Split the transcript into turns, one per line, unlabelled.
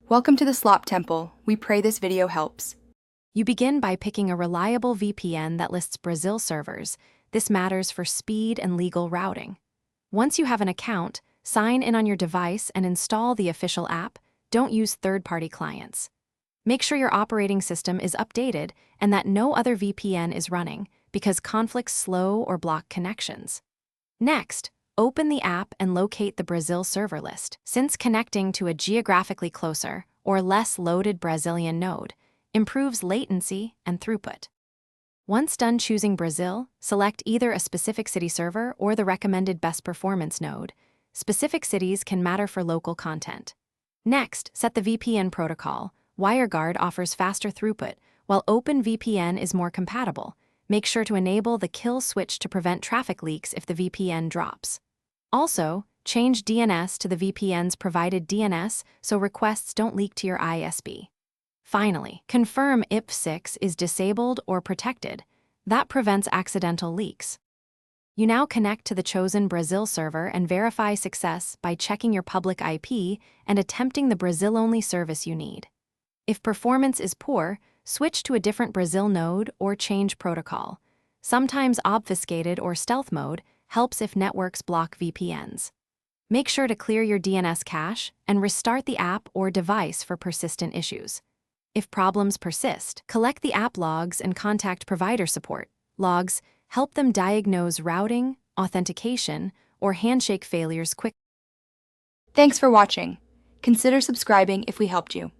Welcome to the Slop Temple. We pray this video helps.
You begin by picking a reliable VPN that lists Brazil servers. This matters for speed and legal routing. Once you have an account, sign in on your device and install the official app. Don't use third-party clients. Make sure your operating system is updated and that no other VPN is running, because conflicts slow or block connections. Next, open the app and locate the Brazil server list. Since connecting to a geographically closer or less loaded Brazilian node improves latency and throughput. Once done choosing Brazil, select either a specific city server or the recommended best performance node. Specific cities can matter for local content. Next, set the VPN protocol. WireGuard offers faster throughput, while OpenVPN is more compatible. Make sure to enable the kill switch to prevent traffic leaks if the VPN drops. Also, change DNS to the VPN's provided DNS so requests don't leak to your ISP. Finally, confirm IPv6 is disabled or protected. That prevents accidental leaks. You now connect to the chosen Brazil server and verify success by checking your public IP and attempting the Brazil-only service you need. If performance is poor, switch to a different Brazil node or change protocol. Sometimes obfuscated or stealth mode helps if networks block VPNs. Make sure to clear your DNS cache and restart the app or device for persistent issues. If problems persist, collect the app logs and contact provider support. Logs help them diagnose routing, authentication, or handshake failures quickly.
Thanks for watching. Consider subscribing if we helped you.